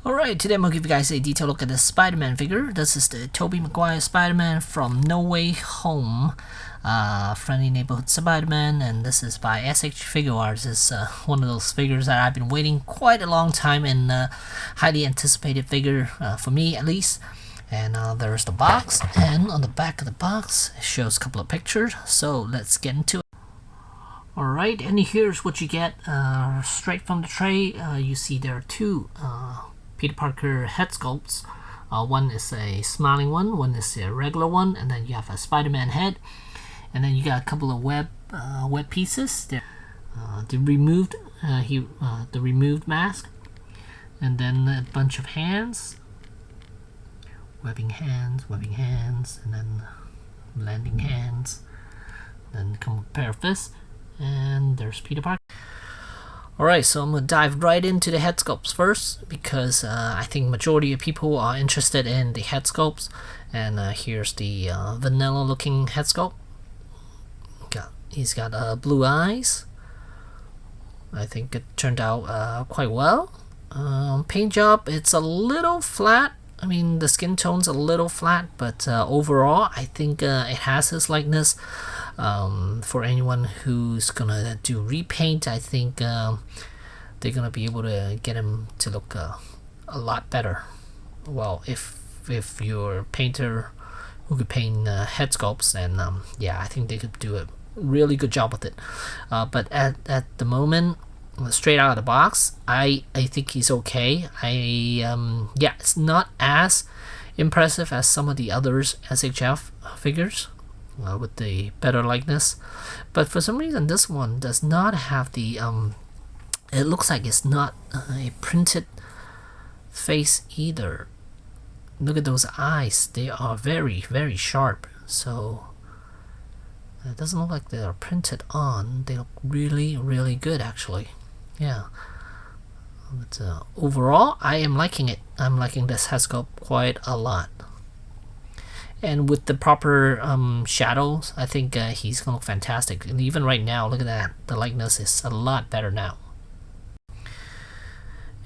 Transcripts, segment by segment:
Alright, today I'm going to give you guys a detailed look at the Spider-Man figure. This is the Tobey MaGuire Spiderman from No Way Home. Friendly Neighborhood Spider-Man, and this is by Figuarts. It's one of those figures that I've been waiting quite a long time, and highly anticipated figure, for me at least. And there's the box, and on the back of the box it shows a couple of pictures, so let's get into it. Alright, and here's what you get straight from the tray. You see there are two Peter Parker head sculpts. One is a smiling one is a regular one, and then you have a Spider-Man head, and then you got a couple of web pieces. There, the removed mask, and then a bunch of hands, webbing hands, and then landing hands. Then come a pair of fists, and there's Peter Parker. Alright, so I'm going to dive right into the head sculpts first, because I think majority of people are interested in the head sculpts. And here's the vanilla looking head sculpt. He's got blue eyes. I think it turned out quite well. Paint job, it's a little flat. I mean, the skin tone's a little flat, but overall I think it has his likeness. For anyone who's gonna do repaint, I think they're gonna be able to get him to look a lot better. Well, if you're a painter who could paint head sculpts, then yeah, I think they could do a really good job with it. But at the moment, straight out of the box, I think he's okay. Yeah, it's not as impressive as some of the others SHF figures with the better likeness, but for some reason this one does not have the it looks like it's not a printed face either. Look at those eyes, they are very, very sharp, so it doesn't look like they are printed on. They look really, really good actually. Yeah, but overall I am liking it. I'm liking this head sculpt quite a lot, and with the proper shadows, I think he's gonna look fantastic. And even right now, look at that, the likeness is a lot better now.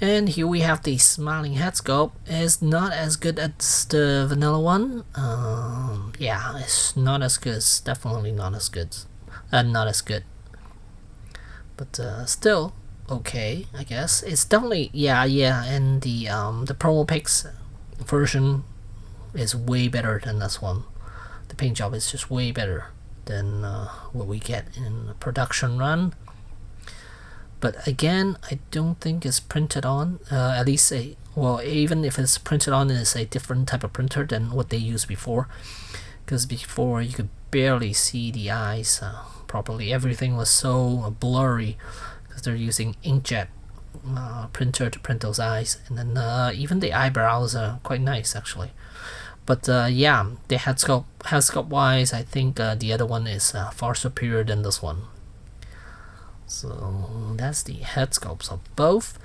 And here we have the smiling head sculpt. It's not as good as the vanilla one. Yeah, it's not as good. It's definitely not as good. Not as good, but still okay, I guess. It's definitely yeah, and the promo pics version is way better than this one. The paint job is just way better than what we get in the production run. But again, I don't think it's printed on. At least even if it's printed on, it's a different type of printer than what they used before. Because before you could barely see the eyes properly. Everything was so blurry because they're using inkjet printer to print those eyes, and then even the eyebrows are quite nice actually. But yeah, the head sculpt wise, I think the other one is far superior than this one. So that's the head sculpts of both.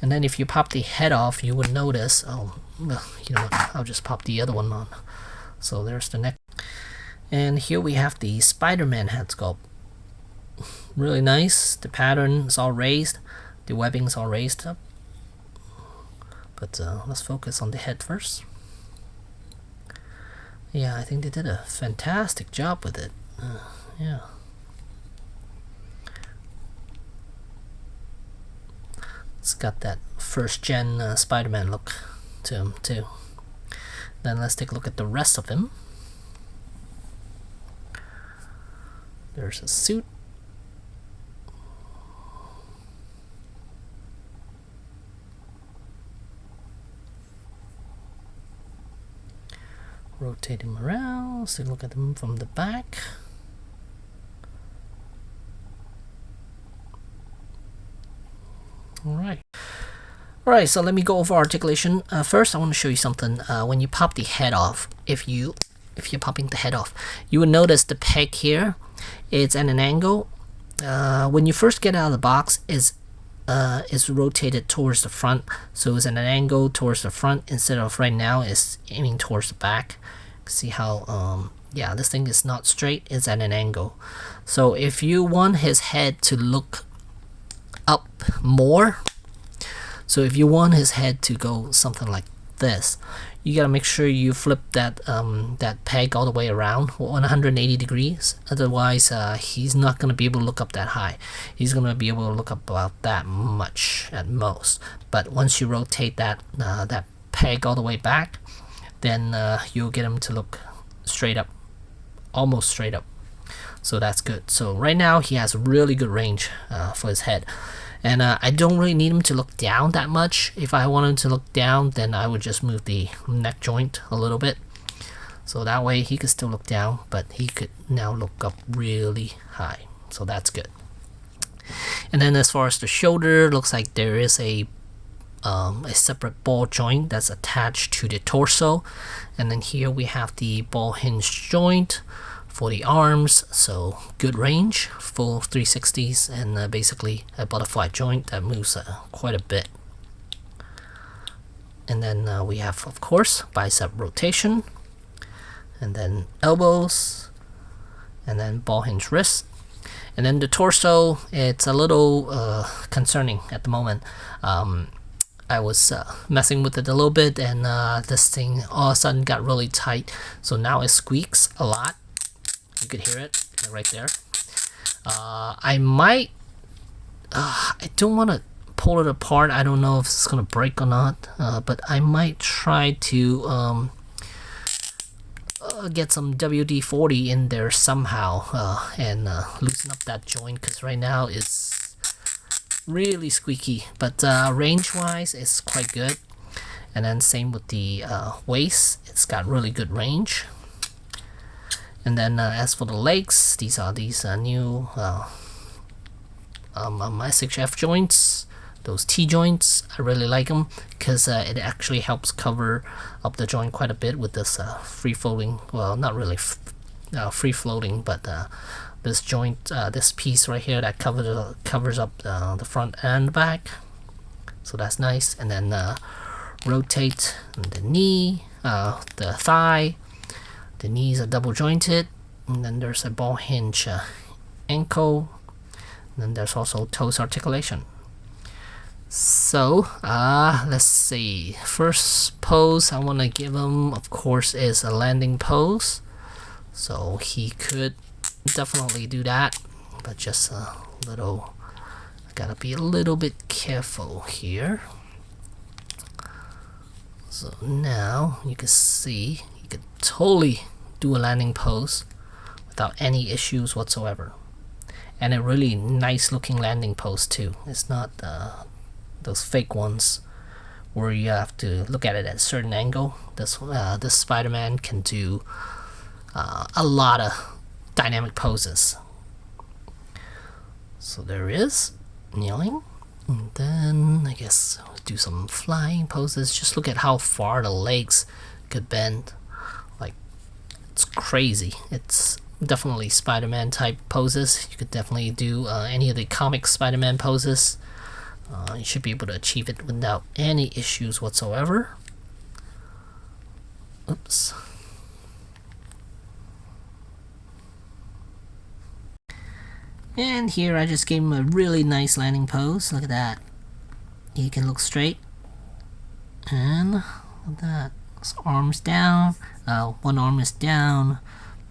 And then if you pop the head off, you would notice, oh, well, you know what, I'll just pop the other one on. So there's the neck. And here we have the Spider-Man head sculpt. Really nice. The pattern is all raised. The webbing is all raised up. But let's focus on the head first. Yeah, I think they did a fantastic job with it. Yeah. It's got that first gen Spider-Man look to him too. Then let's take a look at the rest of him. There's a suit. Rotate him around. Let's take a look at him from the back. Alright, so let me go over articulation. First I want to show you something. When you pop the head off, if you're popping the head off, you will notice the peg here, it's at an angle. When you first get out of the box, is rotated towards the front, so it's at an angle towards the front instead of right now it's aiming towards the back. See how yeah, this thing is not straight, it's at an angle. So if you want his head to look up more, So if you want his head to go something like this, you gotta make sure you flip that that peg all the way around 180 degrees. Otherwise, he's not gonna be able to look up that high. He's gonna be able to look up about that much at most. But once you rotate that that peg all the way back, then you'll get him to look straight up, almost straight up. So that's good. So right now he has really good range for his head. And I don't really need him to look down that much. If I want him to look down, then I would just move the neck joint a little bit. So that way he could still look down, but he could now look up really high. So that's good. And then as far as the shoulder, looks like there is a separate ball joint that's attached to the torso. And then here we have the ball hinge joint for the arms, so good range, full 360s, and basically a butterfly joint that moves quite a bit. And then we have, of course, bicep rotation, and then elbows, and then ball hinge wrist. And then the torso, it's a little concerning at the moment. I was messing with it a little bit, and this thing all of a sudden got really tight, so now it squeaks a lot. You could hear it right there. I might I don't want to pull it apart. I don't know if it's gonna break or not, but I might try to get some WD-40 in there somehow and loosen up that joint, because right now it's really squeaky, but range wise it's quite good. And then same with the waist, it's got really good range. And then as for the legs, these are these new SHF joints, those T joints. I really like them because it actually helps cover up the joint quite a bit with this free floating, well, not really free floating, but this joint, this piece right here that covers up the front and back. So that's nice. And then rotate the knee, the thigh. The knees are double jointed, and then there's a ball hinge ankle, and then there's also toes articulation. So let's see, first pose I want to give him, of course, is a landing pose. So he could definitely do that, but just a little, I gotta be a little bit careful here. So now you can see he could totally do a landing pose without any issues whatsoever, and a really nice looking landing pose too. It's not those fake ones where you have to look at it at a certain angle. This Spider-Man can do a lot of dynamic poses. So there is kneeling, and then I guess do some flying poses. Just look at how far the legs could bend. It's crazy. It's definitely Spider-Man type poses. You could definitely do any of the comic Spider-Man poses. You should be able to achieve it without any issues whatsoever. Oops. And here I just gave him a really nice landing pose. Look at that. He can look straight. And look at that. His arms down. One arm is down.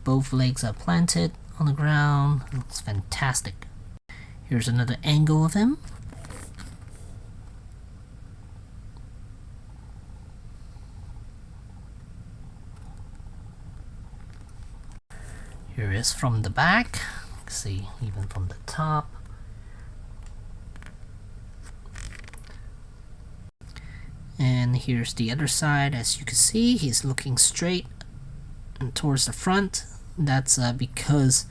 Both legs are planted on the ground. It looks fantastic. Here's another angle of him. Here is from the back. See, even from the top. And here's the other side. As you can see, he's looking straight and towards the front. That's because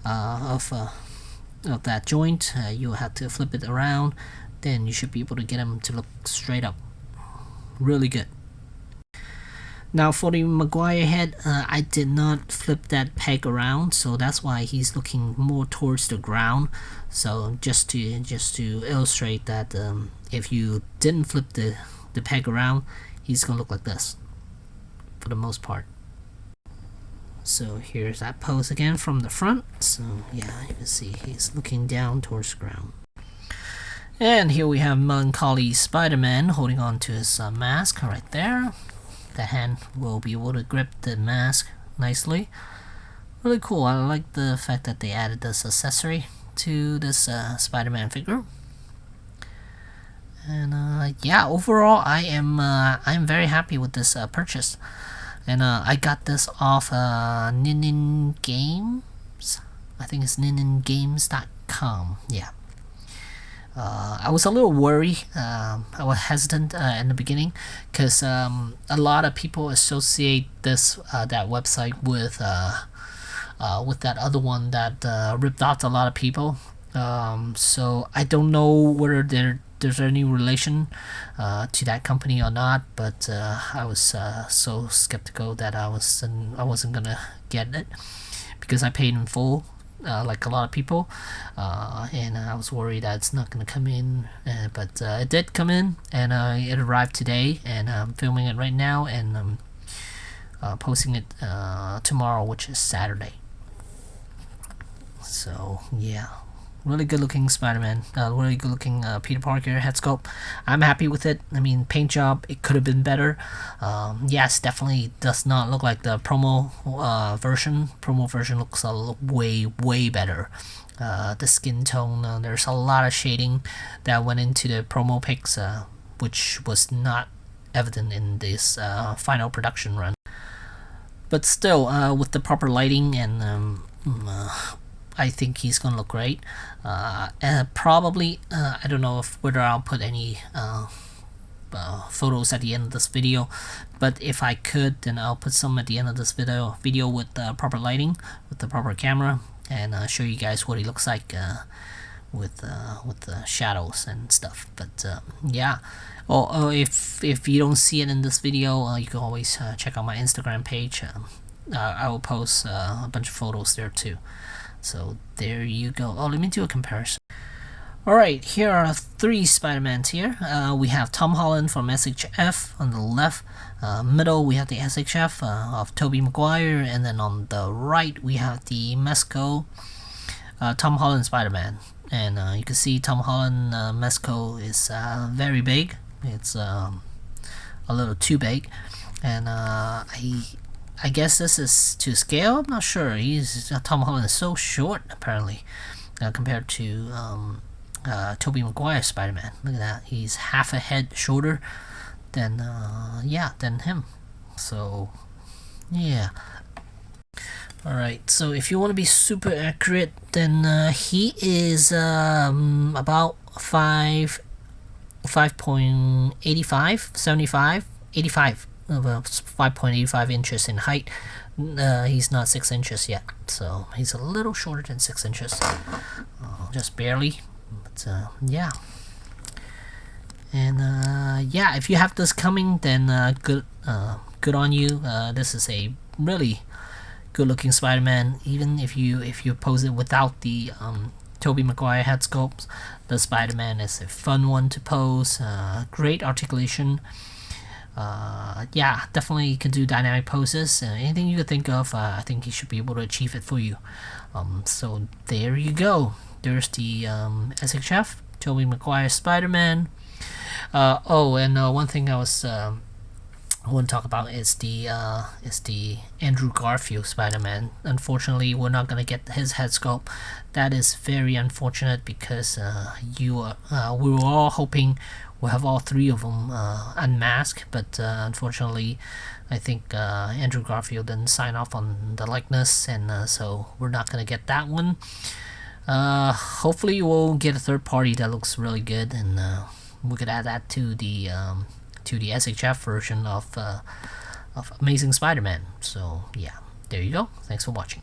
of that joint. You'll have to flip it around. Then you should be able to get him to look straight up. Really good. Now for the Maguire head, I did not flip that peg around, so that's why he's looking more towards the ground. So just to illustrate that, if you didn't flip the peg around, he's gonna look like this for the most part. So here's that pose again from the front. So yeah, you can see he's looking down towards the ground. And here we have Melancholy Spider-Man holding on to his mask right there. The hand will be able to grip the mask nicely. Really cool. I like the fact that they added this accessory to this Spider-Man figure. And yeah, overall I'm very happy with this purchase. And I got this off Ninin Games. I think it's ninengames.com. Yeah. I was a little worried. I was hesitant in the beginning because a lot of people associate this that website with that other one that ripped off a lot of people. So I don't know whether there's any relation to that company or not. But I was so skeptical that I wasn't gonna get it because I paid in full. Like a lot of people, and I was worried that it's not going to come in, but it did come in, and it arrived today, and I'm filming it right now, and I'm posting it tomorrow, which is Saturday. So yeah, really good looking Spider-Man, really good looking Peter Parker head sculpt. I'm happy with it. I mean, paint job, it could have been better. Yes, definitely does not look like the promo version. Promo version looks way better. The skin tone, there's a lot of shading that went into the promo pics, which was not evident in this final production run. But still, with the proper lighting and I think he's gonna look great. And probably, I don't know whether I'll put any photos at the end of this video, but if I could, then I'll put some at the end of this video with proper lighting, with the proper camera, and show you guys what he looks like with the shadows and stuff. But yeah. Oh, if you don't see it in this video, you can always check out my Instagram page. I will post a bunch of photos there too. So there you go. Oh, let me do a comparison. Alright, here are three Spider-Mans here. We have Tom Holland from SHF on the left. Middle, we have the SHF of Tobey Maguire. And then on the right, we have the Mesco Tom Holland Spider-Man. And you can see Tom Holland Mesco is very big. It's a little too big. And I guess this is to scale. I'm not sure. Tom Holland is so short apparently compared to Tobey Maguire Spider-Man. Look at that. He's half a head shorter than him. So yeah. Alright, so if you want to be super accurate, then he is about 5.85, 75, 85. About 5.85 inches in height. He's not 6 inches yet, so he's a little shorter than 6 inches, just barely. But yeah, and yeah, if you have this coming, then good on you. This is a really good looking Spider-Man. Even if you pose it without the Tobey Maguire head sculpt, the Spider-Man is a fun one to pose. Great articulation. Yeah, definitely can do dynamic poses. Anything you could think of, I think he should be able to achieve it for you. So there you go. There's the SHF Tobey Maguire Spider-Man. Oh, and one thing I want to talk about is the Andrew Garfield Spider-Man. Unfortunately, we're not gonna get his head sculpt. That is very unfortunate because we were all hoping we'll have all three of them unmasked, but unfortunately, I think Andrew Garfield didn't sign off on the likeness, and so we're not gonna get that one. Hopefully, we'll get a third party that looks really good, and we could add that to the SHF version of Amazing Spider-Man. So yeah, there you go. Thanks for watching.